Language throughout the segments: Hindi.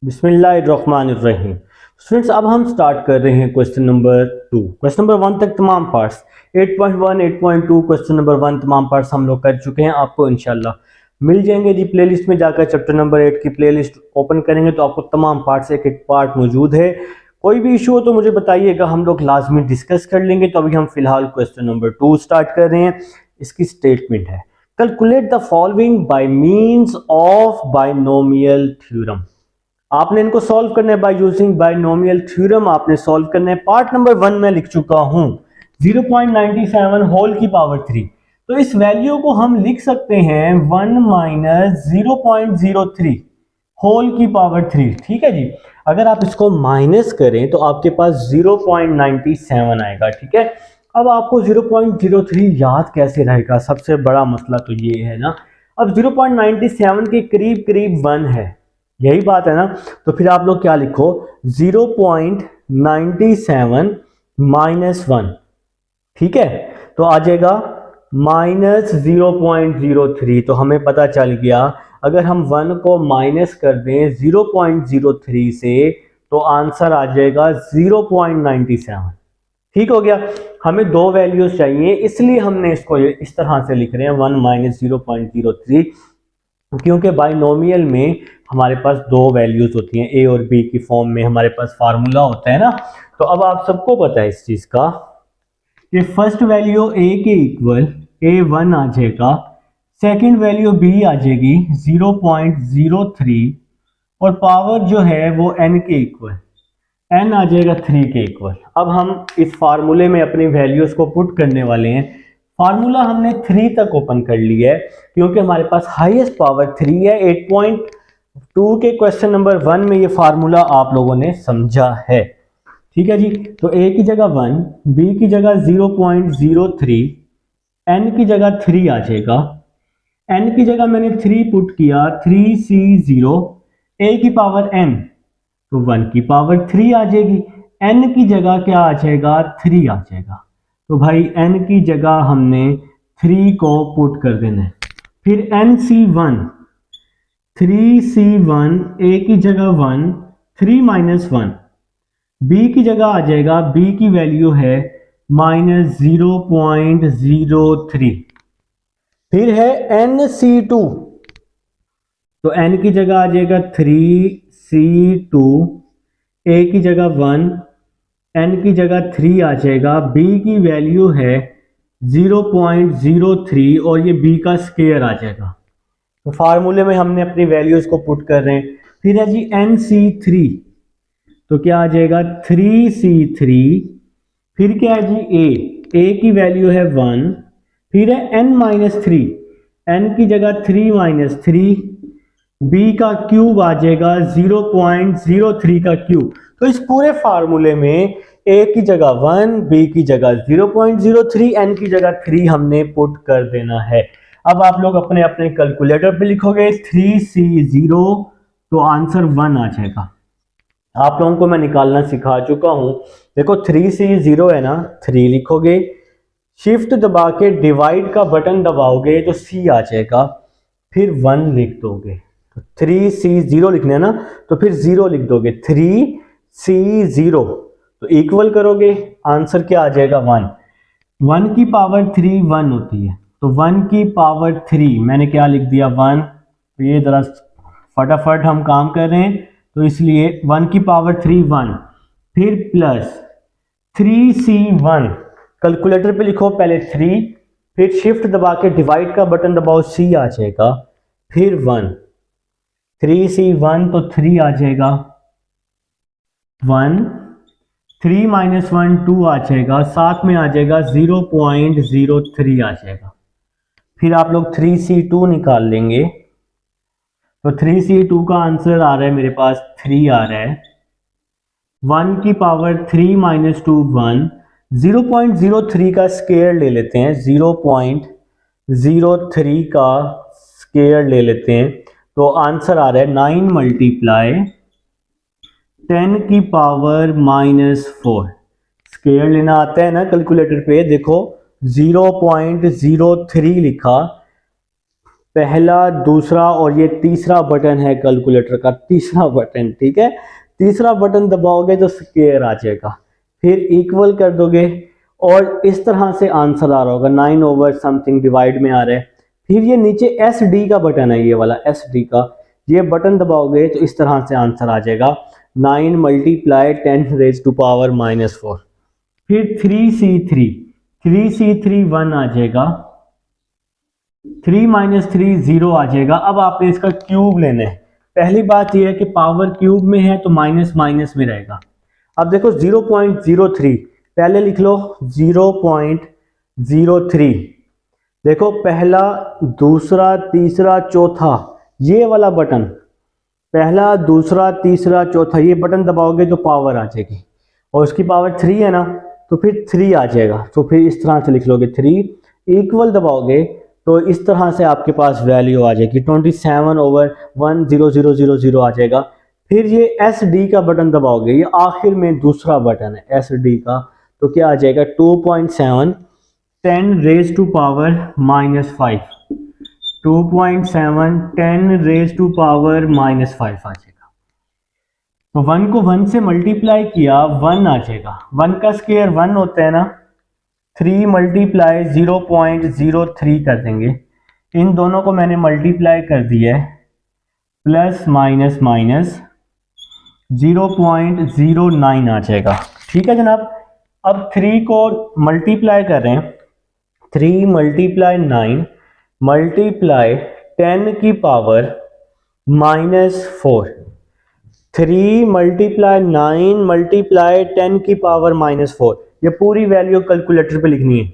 बिस्मिल्लाहिर्रहमानिर्रहीम। स्टूडेंट्स, अब हम स्टार्ट कर रहे हैं क्वेश्चन नंबर 2। क्वेश्चन नंबर 1 तक तमाम पार्ट्स 8.1 8.2 क्वेश्चन नंबर 1 तमाम पार्ट्स हम लोग कर चुके हैं। आपको इंशाल्लाह मिल जाएंगे जी। प्लेलिस्ट में जाकर चैप्टर नंबर 8 की प्लेलिस्ट ओपन करेंगे तो आपको तमाम पार्ट्स एक एक पार्ट मौजूद है। कोई भी इशू हो तो मुझे बताइएगा, हम लोग लाजमी डिस्कस कर लेंगे। तो अभी हम फिलहाल क्वेश्चन नंबर 2 स्टार्ट कर रहे हैं। इसकी स्टेटमेंट है, calculate the following by means of binomial theorem. आपने इनको सॉल्व करना है बाय यूजिंग बायनोमियल थ्योरम। आपने सॉल्व करना है। पार्ट नंबर 1 में लिख चुका हूं 0.97 होल की पावर 3। तो इस वैल्यू को हम लिख सकते हैं 1 माइनस 0.03 होल की पावर 3। ठीक है जी। अगर आप इसको माइनस करें तो आपके पास 0.97 आएगा। ठीक है। अब आपको 0.03 याद कैसे रहेगा, सबसे बड़ा मसला तो ये है ना। अब 0.97 के करीब करीब 1 है, यही बात है ना। तो फिर आप लोग क्या लिखो, 0.97 माइनस 1। ठीक है। तो आ जाएगा माइनस 0.03। तो हमें पता चल गया अगर हम 1 को माइनस कर दें 0.03 से तो आंसर आ जाएगा 0.97। ठीक हो गया। हमें दो वैल्यूज चाहिए, इसलिए हमने इसको इस तरह से लिख रहे हैं 1 माइनस 0.03, क्योंकि बाइनोमियल में हमारे पास दो वैल्यूज होती हैं, ए और बी की फॉर्म में हमारे पास फार्मूला होता है ना। तो अब आप सबको पता है इस चीज का कि फर्स्ट वैल्यू ए के इक्वल A1 आ जाएगा, सेकंड वैल्यू बी आ जाएगी 0.03 और पावर जो है वो n के इक्वल n आ जाएगा 3 के इक्वल। अब हम इस फार्मूले में अपनी वैल्यूज को पुट करने वाले हैं। फार्मूला हमने 3 तक ओपन कर लिया है क्योंकि हमारे पास हाईएस्ट पावर 3 है। 8.2 के क्वेश्चन नंबर 1 में ये फार्मूला आप लोगों ने समझा है। ठीक है जी। तो a की जगह 1, b की जगह 0.03, n की जगह 3 आ जाएगा। n की जगह मैंने 3 पुट किया, 3c0 a की पावर n, तो 1 की पावर 3 आ जाएगी। n की जगह क्या आ जाएगा, 3 आ जाएगा। तो भाई n की जगह हमने 3 को पुट कर देना है। फिर nc1, 3c1 a की जगह 1, 3 माइनस 1, b की जगह आ जाएगा, b की वैल्यू है माइनस 0.03। फिर है nc2, तो n की जगह आ जाएगा 3c2, a की जगह 1, n की जगह 3 आ जाएगा, b की वैल्यू है 0.03 और ये b का स्क्वायर आ जाएगा। तो फार्मूले में हमने अपनी वैल्यूज को पुट कर रहे हैं। फिर है जी nc3, तो क्या आ जाएगा 3c3। फिर क्या है जी a की वैल्यू है 1। फिर है n माइनस 3, n की जगह 3 माइनस 3, b का क्यूब आ जाएगा 0.03 का क्यूब। तो इस पूरे फार्मूले में a की जगह 1, b की जगह 0.03, n की जगह 3 हमने पुट कर देना है। अब आप लोग अपने अपने कैलकुलेटर पे लिखोगे 3c0, तो आंसर 1 आ जाएगा। आप लोगों को मैं निकालना सिखा चुका हूं। देखो 3c0 है ना, 3 लिखोगे, शिफ्ट दबा के डिवाइड का बटन दबाओगे तो c आ जाएगा, फिर 1 लिख दोगे। तो 3c0 लिखना है ना, तो फिर 0 लिख दोगे, 3c0 तो इक्वल करोगे, आंसर क्या आ जाएगा 1। 1 की पावर 3 1 होती है, तो 1 की पावर 3 मैंने क्या लिख दिया 1। तो ये जरा फटाफट हम काम कर रहे हैं, तो इसलिए 1 की पावर 3 1, फिर प्लस 3c1, कैलकुलेटर पे लिखो पहले 3, फिर शिफ्ट दबा के डिवाइड का बटन दबाओ, c आ जाएगा, फिर 1, 3c1 तो 3 आ जाएगा, 1, 3 माइनस 1 2 आ जाएगा, साथ में आ जाएगा 0.03 आ जाएगा। फिर आप लोग 3c2 निकाल लेंगे, तो 3c2 का आंसर आ रहा है मेरे पास 3 आ रहा है। 1 की पावर 3 माइनस 2 1, 0.03 का स्क्वायर ले लेते हैं, 0.03 का स्क्वायर ले लेते हैं, तो आंसर आ रहा है 9 मल्टीप्लाई 10 की पावर माइनस 4। स्क्वायर लेना आता है ना कैलकुलेटर पे, देखो 0.03 लिखा, पहला, दूसरा और ये तीसरा बटन है कैलकुलेटर का तीसरा बटन, ठीक है। तीसरा बटन दबाओगे तो स्क्वायर आ जाएगा, फिर इक्वल कर दोगे और इस तरह से आंसर आ रहा होगा 9 ओवर समथिंग डिवाइड में आ रहा है। फिर ये नीचे एस डी का बटन है, ये वाला एस डी का, ये बटन दबाओगे तो इस तरह से आंसर आ जाएगा 9 मल्टीप्लाई 10 रेज टू पावर -4। फिर 3C3 1 आ जाएगा, 3 - 3 0 आ जाएगा। अब आपने इसका क्यूब लेना है। पहली बात यह है कि पावर क्यूब में है तो माइनस माइनस में रहेगा। अब देखो 0.03 पहले लिख लो, 0.03। देखो पहला, दूसरा, तीसरा, चौथा, ये वाला बटन, पहला, दूसरा, तीसरा, चौथा, ये बटन दबाओगे तो पावर आ जाएगी और उसकी पावर 3 है ना, तो फिर 3 आ जाएगा। तो फिर इस तरह से लिख लोगे 3, इक्वल दबाओगे तो इस तरह से आपके पास वैल्यू आ जाएगी 27 ओवर 10000 आ जाएगा। फिर ये एस डी का बटन दबाओगे, ये आखिर में दूसरा बटन है एस डी का, तो क्या आ जाएगा 2.7 10 raise to power -5, 2.7 10 raise to power -5 आ जाएगा। तो 1 को 1 से मल्टीप्लाई किया 1 आ जाएगा, 1 का स्क्वायर 1 होता है ना, 3 मल्टीप्लाई 0.03 कर देंगे। इन दोनों को मैंने मल्टीप्लाई कर दिया है, प्लस माइनस माइनस 0.09 आ जाएगा, ठीक है जनाब। अब 3 को मल्टीप्लाई कर रहे हैं, 3 मल्टीप्लाई 9 मल्टीप्लाई 10 की पावर -4, 3 मल्टीप्लाई 9 मल्टीप्लाई 10 की पावर -4, ये पूरी वैल्यू कैलकुलेटर पे लिखनी है।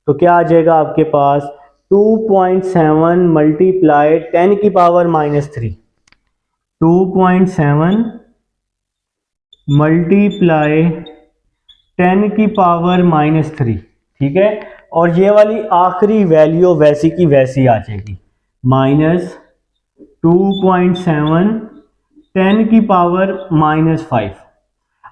तो क्या आ जाएगा आपके पास 2.7 मल्टीप्लाई 10 की पावर -3, 2.7 मल्टीप्लाई 10 की पावर -3, ठीक है। और ये वाली आखिरी वैल्यू वैसी की वैसी आ जाएगी, -2.7 10 की पावर -5।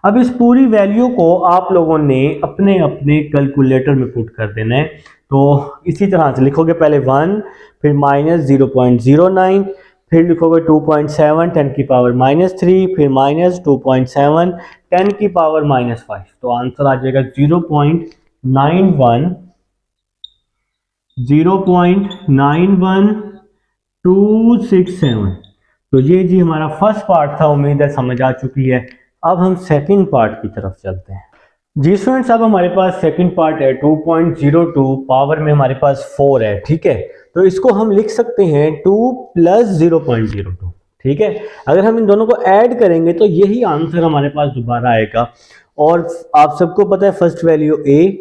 अब इस पूरी वैल्यू को आप लोगों ने अपने अपने कैलकुलेटर में पुट कर देना है। तो इसी तरह से लिखोगे, पहले 1, फिर -0.09, फिर लिखोगे 2.7 10 की पावर -3, फिर -2.7 10 की पावर -5। तो आंसर आ जाएगा 0.91267। तो ये जी हमारा फर्स्ट पार्ट था, उम्मीद है समझ आ चुकी है। अब हम सेकंड पार्ट की तरफ चलते हैं। जी स्टूडेंट्स, अब हमारे पास सेकंड पार्ट है 2.02 पावर में हमारे पास 4 है, ठीक है। तो इसको हम लिख सकते हैं 2 + 0.02, ठीक है। अगर हम इन दोनों को ऐड करेंगे तो यही आंसर हमारे पास दोबारा आएगा। और आप सबको पता है first value a,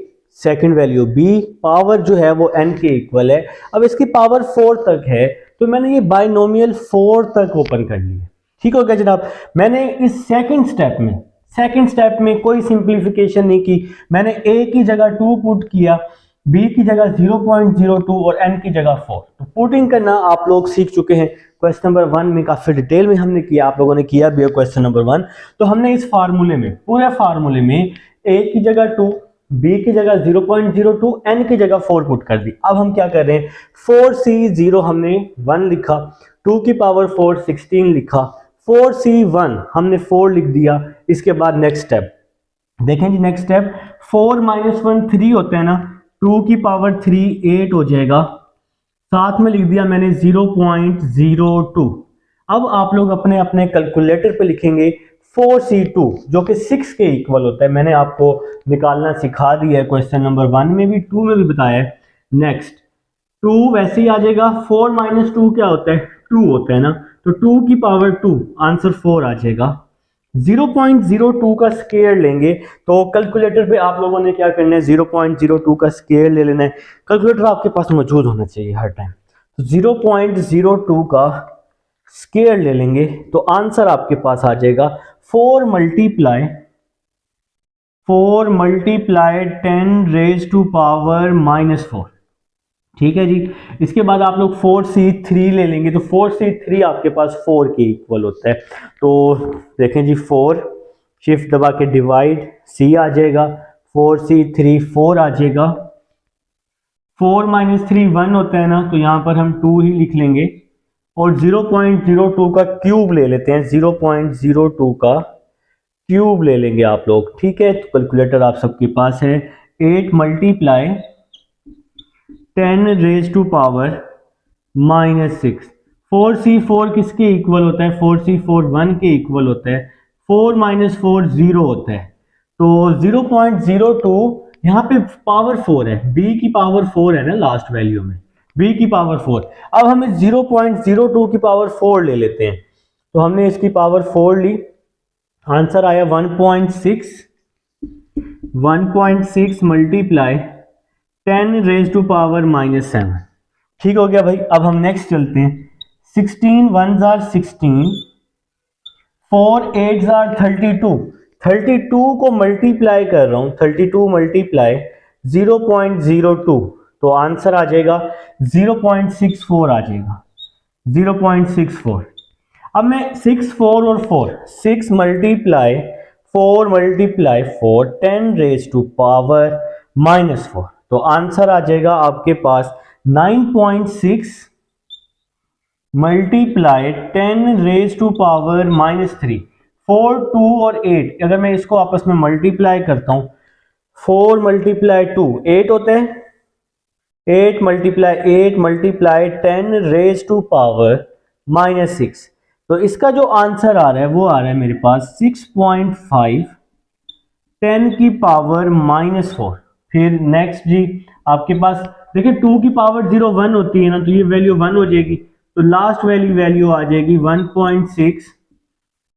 second value b, power जो है वो n के इक्वल है। अब इसकी पावर 4 तक है, तो मैंने ये बाइनोमियल 4 तक ओपन कर लिया, ठीक हो गया जनाब। मैंने इस सेकंड स्टेप में कोई सिंप्लीफिकेशन नहीं की, मैंने a की जगह 2 पुट किया, b की जगह 0.02 और n की जगह 4। तो पुटिंग करना आप लोग सीख चुके हैं, क्वेश्चन नंबर 1 में काफी डिटेल में हमने किया, आप लोगों ने किया भी है क्वेश्चन नंबर 1। तो हमने इस फार्मूले में, पूरे फार्मूले में a की जगह 2, b की जगह 0.02, n की जगह 4 पुट कर दी। अब हम क्या कर रहे हैं, 4c0 हमने 1 लिखा, 2 की पावर 4 16 लिखा, 4c1 हमने 4 लिख दिया। इसके बाद नेक्स्ट स्टेप देखें जी, नेक्स्ट स्टेप 4 - 1 3 होता है ना, 2 की पावर 3 8 हो जाएगा, साथ में लिख दिया मैंने 0.02। अब आप लोग अपने अपने कैलकुलेटर पे लिखेंगे 4c2 जो कि 6 के इक्वल होता है। मैंने आपको निकालना सिखा दिया है, क्वेश्चन नंबर 1 में भी, 2 में भी बताया है। नेक्स्ट 2 वैसे ही आ जाएगा, 4 - 2 क्या होता है, 2 होता है ना, तो 2 की पावर 2 आंसर 4 आ जाएगा। 0.02 का स्क्वायर लेंगे, तो कैलकुलेटर पे आप लोगों ने क्या करना है, 0.02 का स्क्वायर ले लेना है। कैलकुलेटर आपके पास मौजूद होना चाहिए हर टाइम। तो 0.02 का स्क्वायर ले लेंगे तो आंसर आपके पास आ जाएगा 4 मल्टीप्लाई 10 रेज टू पावर -4, ठीक है जी। इसके बाद आप लोग 4c3 ले लेंगे, तो 4c3 आपके पास 4 के इक्वल होता है। तो देखें जी, 4 शिफ्ट दबा के डिवाइड, c आ जाएगा, 4c3 4 आ जाएगा, 4 माइनस 3 1 होता है ना, तो यहाँ पर हम 2 ही लिख लेंगे और 0.02 का क्यूब ले लेते हैं, 0.02 का क्यूब ले लेंगे आप लोग, ठीक है। तो कैलकुलेटर आप सबके पास है, 8 multiply 10 raise to power -6। 4c4 किसके इक्वल होता है? 4c4 1 के इक्वल होता है। 4 माइनस 4 0 होता है, तो 0.02 यहाँ पे पावर 4 है, b की पावर 4 है ना लास्ट वैल्यू में, b की पावर 4। अब हम इस 0.02 की पावर 4 ले लेते हैं, तो हमने इसकी पावर 4 ली, आंसर आया 1.6 मल्टीप्लाई 10 रेज टू पावर -7। ठीक हो गया भाई। अब हम नेक्स्ट चलते हैं, 16 1s are 16, 4 8s are 32। 32 को मल्टीप्लाई कर रहा हूं, 32 मल्टीप्लाई 0.02, तो आंसर आ जाएगा 0.64 आ जाएगा, 0.64। अब मैं 6 4 और 4, 6 multiply 4 multiply 4 10 raise to power -4, तो आंसर आ जाएगा आपके पास 9.6 मल्टीप्लाई 10 रेज टू पावर -3। 4 2 और 8, अगर मैं इसको आपस में मल्टीप्लाई करता हूं, 4 मल्टीप्लाई 2 8 होता है, 8 मल्टीप्लाई 10 रेज टू पावर -6, तो इसका जो आंसर आ रहा है वो आ रहा है मेरे पास 6.5 10 की पावर -4। फिर नेक्स्ट जी आपके पास देखिए 2 की पावर 0 1 होती है ना, तो ये वैल्यू 1 हो जाएगी, तो लास्ट वैल्यू आ जाएगी 1.6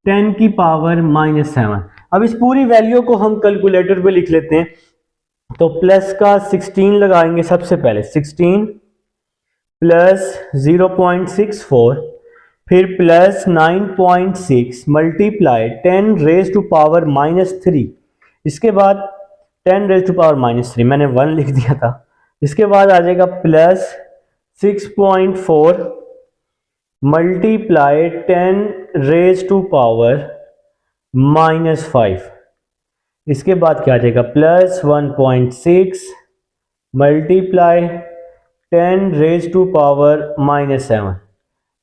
10 की पावर -7। अब इस पूरी वैल्यू को हम कैलकुलेटर पे लिख लेते हैं, तो प्लस का 16 लगाएंगे सबसे पहले, 16 प्लस 0.64, फिर plus 9.6 multiply 10 raise to power -3, इसके बाद 10 रेज टू पावर -3 मैंने 1 लिख दिया था, इसके बाद आ जाएगा plus 6.4 multiply 10 raise to power -5, इसके बाद क्या आ जाएगा plus 1.6 multiply 10 raise to power -7।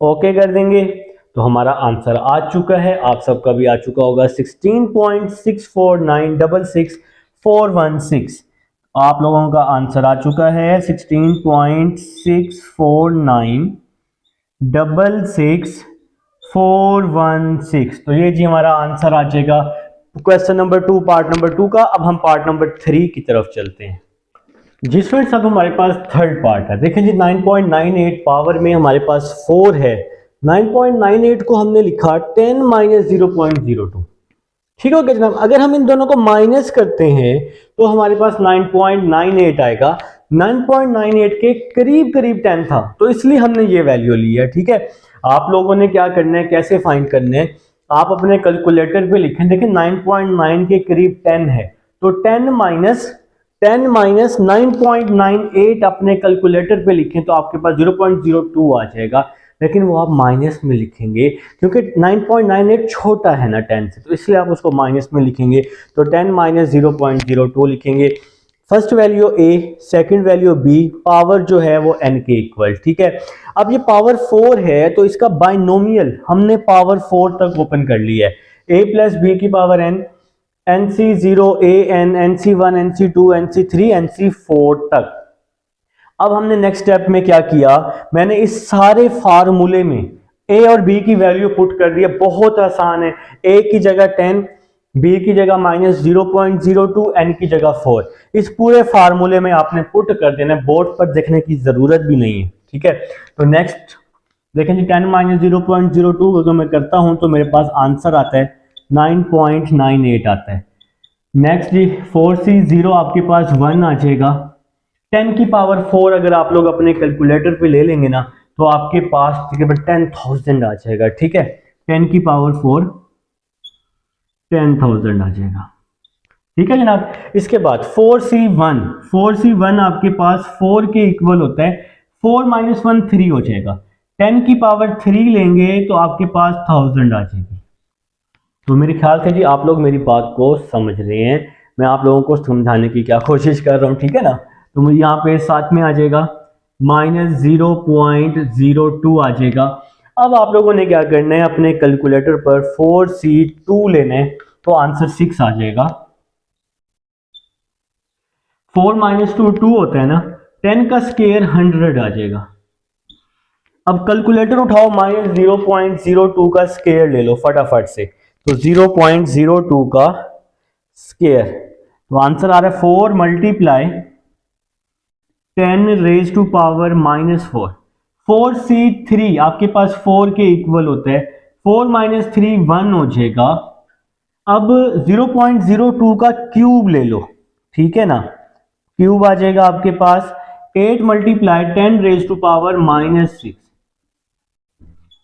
Okay कर देंगे तो हमारा आंसर आ चुका है, आप सबका भी आ चुका होगा 16.64966416। आप लोगों का आंसर आ चुका है 16.64966416। तो ये जी हमारा आंसर आ जाएगा क्वेश्चन नंबर 2 पार्ट नंबर 2 का। अब हम पार्ट नंबर 3 की तरफ चलते हैं। जी स्टूडेंट्स, अब हमारे पास थर्ड पार्ट है। देखिए जी 9.98 पावर में हमारे पास 4 है, 9.98 को हमने लिखा 10 माइनस 0.02। ठीक हो गया जनाब। अगर हम इन दोनों को माइनस करते हैं तो हमारे पास 9.98 आएगा। 9.98 के करीब करीब 10 था, तो इसलिए हमने ये वैल्यू ली है। ठीक है, आप लोगों ने क्या करना है, कैसे फाइंड करने हैं, आप अपने कैलकुलेटर पे लिखें। देखिए 9.9 के करीब 10 है, तो 10 माइनस 9.98 अपने कैलकुलेटर पे लिखें तो आपके पास 0.02 आ जाएगा, लेकिन वो आप माइनस में लिखेंगे क्योंकि 9.98 छोटा है ना 10 से, तो इसलिए आप उसको माइनस में लिखेंगे। तो 10 माइनस 0.02 लिखेंगे। First value a, second value b, power जो है वो n के इक्वल। ठीक है, अब ये पावर 4 है तो इसका बाइनोमियल हमने पावर 4 तक ओपन कर लिया है। a प्लस बी की power n, NC0 an, NC1 NC2 NC3 NC4 तक। अब हमने नेक्स्ट स्टेप में क्या किया, मैंने इस सारे फार्मूले में a और b की वैल्यू पुट कर दिया। बहुत आसान है, a की जगह 10, b की जगह माइनस 0.02, n की जगह 4। इस पूरे फार्मूले में आपने पुट कर देना, बोर्ड पर देखने की जरूरत भी नहीं है। ठीक है, तो नेक्स्ट देखें जी 10 माइनस 0.02 अगर मैं करता हूं तो मेरे पास आंसर आता है 9.98 आता है। नेक्स्ट जी 4c0 आपके पास 1 आ जाएगा। 10 की पावर 4 अगर आप लोग अपने कैलकुलेटर पे ले लेंगे ना तो आपके पास तकरीबन 10,000 आ जाएगा। ठीक है, 10 की पावर 4 10,000 आ जाएगा। ठीक है जनाब। इसके बाद 4c1 आपके पास 4 के इक्वल होता है। 4 माइनस 1 3 हो जाएगा। 10 की पावर 3 लेंगे तो आपके पास 1000 आ जाएगी। तो मेरे ख्याल से जी आप लोग मेरी बात को समझ रहे हैं, मैं आप लोगों को समझाने की क्या कोशिश कर रहा हूँ। ठीक है ना, तो मुझे यहाँ पे साथ में आ जाएगा -0.02 आ जाएगा। अब आप लोगों ने क्या करना है, अपने कैलकुलेटर पर 4C2 लेना है, तो आंसर 6 आ जाएगा। 4 - 2 2 होता है ना, 10 का स्क्वायर 100 आ जाएगा। अब कैलकुलेटर उठाओ, -0.02 का स्क्वायर ले लो फटाफट से, तो 0.02 का स्क्वायर, तो आंसर आ रहा है 4 × 10⁻⁴ 4C3 आपके पास 4 के इक्वल होता है, 4 - 3 1 हो जाएगा। अब 0.02 का क्यूब ले लो, ठीक है ना, क्यूब आ जाएगा आपके पास 8 × 10⁻⁻6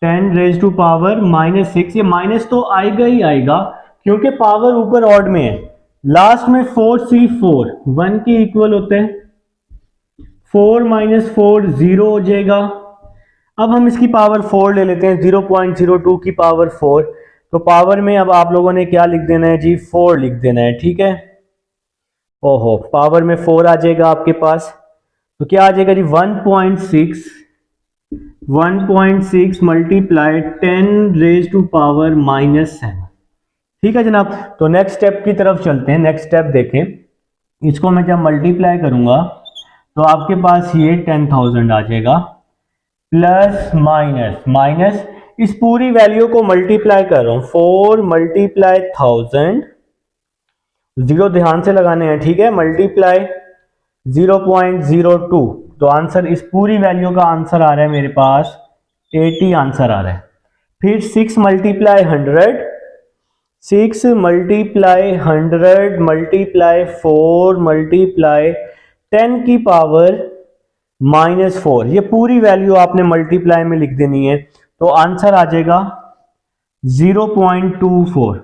10⁻⁻6, ये माइनस तो आएगा ही आएगा क्योंकि पावर ऊपर ऑड में है। लास्ट में 4C4 1 के इक्वल होते हैं, 4 - 4 0 हो जाएगा। अब हम इसकी पावर 4 ले लेते हैं, 0.02 की पावर 4, तो पावर में अब आप लोगों ने क्या लिख देना है जी, 4 लिख देना है, ठीक है। ओहो, पावर में 4 आ जाएगा आपके पास, तो क्या आ जाएगा जी 1.6 × 10⁻⁻7, ठीक है जनाब। तो नेक्स्ट स्टेप की तरफ चलते हैं। नेक्स्ट स्टेप देखें, इसको मैं जब मल्टीप्लाई करूंगा तो आपके पास ये 10,000 आ जाएगा, प्लस माइनस इस पूरी वैल्यू को मल्टीप्लाई कर रहा हूं, 4 × 1000, जीरो ध्यान से लगाने हैं, ठीक है, मल्टीप्लाई 0.02, तो आंसर इस पूरी वैल्यू का आंसर आ रहा है मेरे पास 80 आंसर आ रहा है। फिर 6 × 100, 6 × 100 मल्टीप्लाई 4 मल्टीप्लाई 10 की पावर -4, ये पूरी वैल्यू आपने मल्टीप्लाई में लिख देनी है, तो आंसर आ जाएगा 0.24।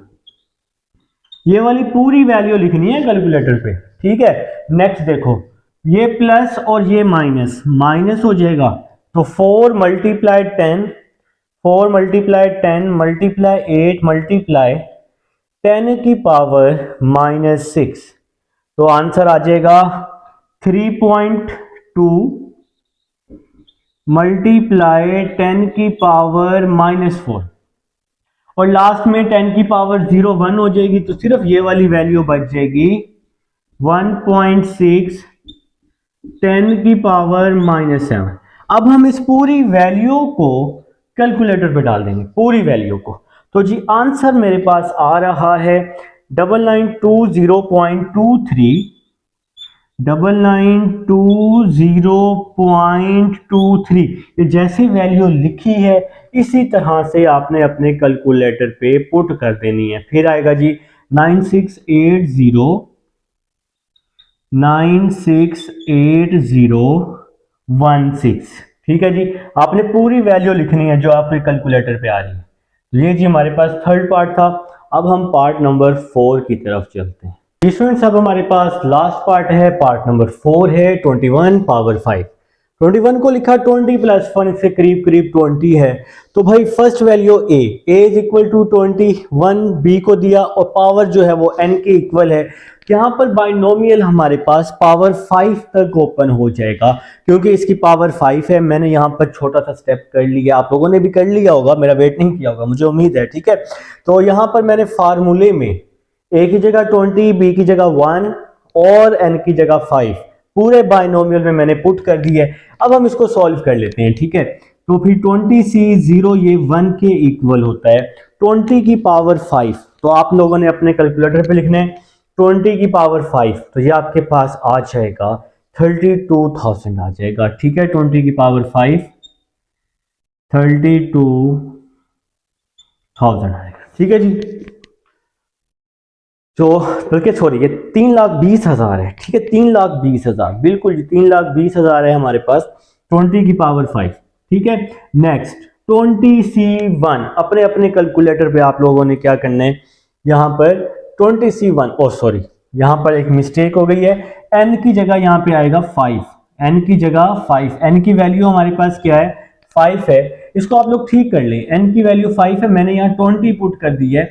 ये वाली पूरी वैल्यू लिखनी है कैलकुलेटर पे, ठीक है। नेक्स्ट देखो, ये प्लस और ये माइनस हो जाएगा, तो 4 × 10 4 × 10 मल्टीप्लाई 8 मल्टीप्लाई 10 की पावर -6, तो आंसर आ जाएगा 3.2 मल्टीप्लाई 10 की पावर -4, और लास्ट में 10 की पावर 0 1 हो जाएगी, तो सिर्फ ये वाली वैल्यू बच जाएगी 1.6 10 की पावर -7। अब हम इस पूरी वैल्यू को कैलकुलेटर पे डाल देंगे, पूरी वैल्यू को, तो जी आंसर मेरे पास आ रहा है 9920.23 9920.23। ये जैसी वैल्यू लिखी है इसी तरह से आपने अपने कैलकुलेटर पे पुट कर देनी है। फिर आएगा जी 968016, ठीक है जी। आपने पूरी वैल्यू लिखनी है जो आपके कैलकुलेटर पे आ रही है। ये जी हमारे पास थर्ड पार्ट था। अब हम पार्ट नंबर 4 की तरफ चलते हैं। स्टूडेंट्स, अब हमारे पास लास्ट पार्ट है, पार्ट नंबर 4 है 21 पावर 5। 21 को लिखा 20 + 1 से करीब करीब 20 है, तो भाई first value a is equal to 21, b को दिया और पावर जो है वो n के इक्वल है। यहाँ पर बाइनोमियल हमारे पास पावर 5 तक ओपन हो जाएगा, क्योंकि इसकी पावर 5 है। मैंने यहाँ पर छोटा सा स्टेप कर लिया, आप लोगों ने भी कर लिया होगा, मेरा वेट नहीं किया होगा, मुझे उम्मीद है, ठीक है। तो यहाँ पर मैंने फार्मूले में a की जगह 20, b की जगह 1 और n की जगह 5 पूरे बाइनोमियल में मैंने पुट कर दिया है। अब हम इसको सॉल्व कर लेते हैं, ठीक है। तो फिर 20c0 ये 1 के इक्वल होता है 20 की पावर 5, तो आप लोगों ने अपने कैलकुलेटर पे लिखना है 20 की पावर 5, तो ये आपके पास आ जाएगा 32,000 आ जाएगा, ठीक है। 20 की पावर 5 32,000 आएगा, ठीक है जी। तो बल्कि सॉरी, ये 3,20,000 है, ठीक है, 3,20,000, बिल्कुल जी 3,20,000 है हमारे पास 20 की पावर 5, ठीक है। नेक्स्ट 20c1, अपने अपने कैलकुलेटर पे आप लोगों ने क्या करना है, यहाँ पर 20c1, ओ सॉरी यहाँ पर एक मिस्टेक हो गई है, n की जगह यहाँ पे आएगा 5, n की जगह 5, n की वैल्यू हमारे पास क्या है 5 है। इसको आप लोग ठीक कर लें, n की वैल्यू 5 है, मैंने यहाँ 20 पुट कर दी है,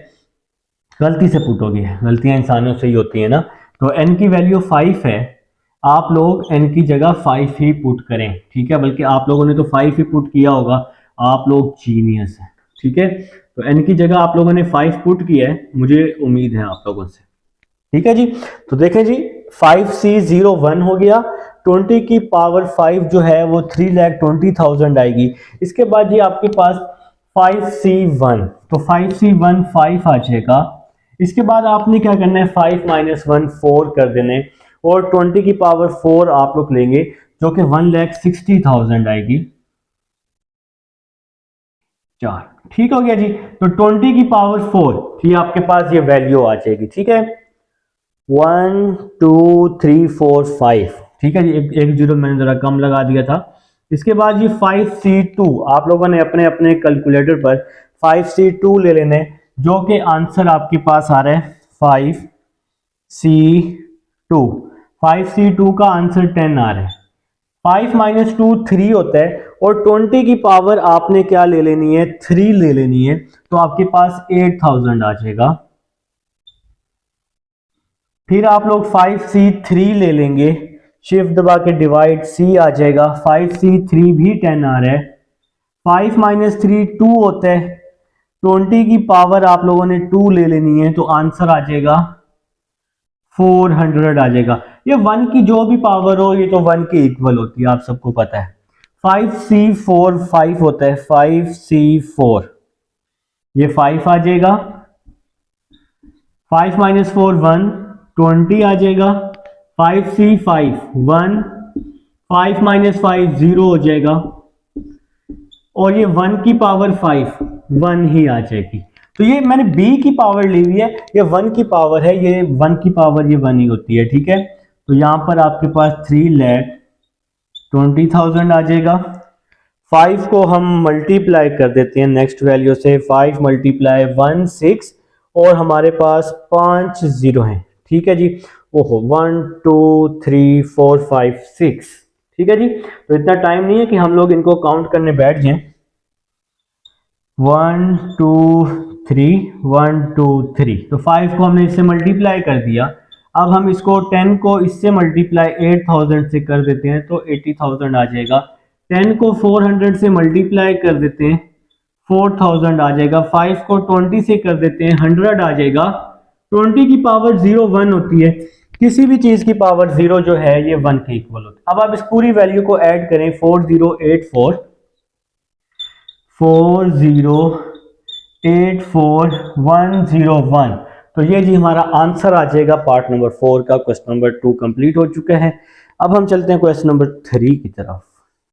गलती से पुट हो गई है, गलतियां इंसानों से ही होती है ना। तो n की वैल्यू 5 है, आप लोग n की जगह 5 ही पुट करें, ठीक है, बल्कि आप लोगों ने तो 5 ही पुट किया होगा, आप लोग जीनियस हैं, ठीक है। तो n की जगह आप लोगों ने 5 पुट किया है, मुझे उम्मीद है आप लोगों से, ठीक है जी। तो देखें जी 5C01 हो गया, 20 की पावर 5 जो है वो 3,20,000 आएगी। इसके बाद ये आपके पास 5C1, तो 5C1 5 आ जाएगा। इसके बाद आपने क्या करना है, 5 - 1 4 कर देने, और 20 की पावर 4 आप लोग लेंगे जो कि 1,60,000 आएगी, 4, ठीक हो गया जी। तो 20 की पावर 4 ये आपके पास ये वैल्यू आ जाएगी, ठीक है, 1 2 3 4 5, ठीक है जी। एक जीरो मैंने जरा कम लगा दिया था। इसके बाद ये 5C2 आप लोगों ने अपने अपने कैलकुलेटर पर 5C2 ले लेने, जो कि आंसर आपके पास आ रहा है 5C2। 5C2 का आंसर 10 आ रहा है। 5 - 2 3 होता है, और 20 की पावर आपने क्या ले लेनी है, 3 ले लेनी है, तो आपके पास 8,000 आ जाएगा। फिर आप लोग 5C3 ले लेंगे, शिफ्ट दबा के डिवाइड, C आ जाएगा, 5C3 भी 10 आ रहा है। 5 - 3 2 होता है, 20 की पावर आप लोगों ने 2 ले लेनी है, तो आंसर आ जाएगा 400 आ जाएगा। ये 1 की जो भी पावर हो ये तो 1 के इक्वल होती है, आप सबको पता है। 5C4 5 होता है, 5C4 ये 5 आ जाएगा। 5 - 4 1 20 आ जाएगा। 5C5 1, 5 - 5 0 हो जाएगा, और ये 1 की पावर 5 1 ही आ जाएगी। तो ये मैंने b की पावर ली हुई है, ये 1 की पावर है, ये 1 की पावर ये 1 ही होती है, ठीक है। तो यहां पर आपके पास 3,20,000 आ जाएगा। 5 को हम मल्टीप्लाई कर देते हैं नेक्स्ट वैल्यू से, 5 × 1 6, और हमारे पास 5 जीरो हैं, ठीक है जी। ओहो 1 2 3 4 5 6, ठीक है जी। तो इतना टाइम नहीं है कि हम लोग इनको काउंट करने बैठ जाएं। 1 2 3 1 2 3, तो 5 को हमने इससे मल्टीप्लाई कर दिया। अब हम इसको 10 को इससे मल्टीप्लाई 8,000 से कर देते हैं, तो 80,000 आ जाएगा। 10 को 400 से मल्टीप्लाई कर देते हैं, 4,000 आ जाएगा। 5 को 20 से कर देते हैं, 100 आ जाएगा। 20 की पावर 0 1 होती है, किसी भी चीज की पावर 0 जो है ये 1 के इक्वल होती है। अब आप इस पूरी वैल्यू को ऐड करें, 4084,101, तो ये जी हमारा आंसर आ जाएगा पार्ट नंबर 4 का। क्वेश्चन नंबर 2 कंप्लीट हो चुका है। अब हम चलते हैं क्वेश्चन नंबर 3 की तरफ।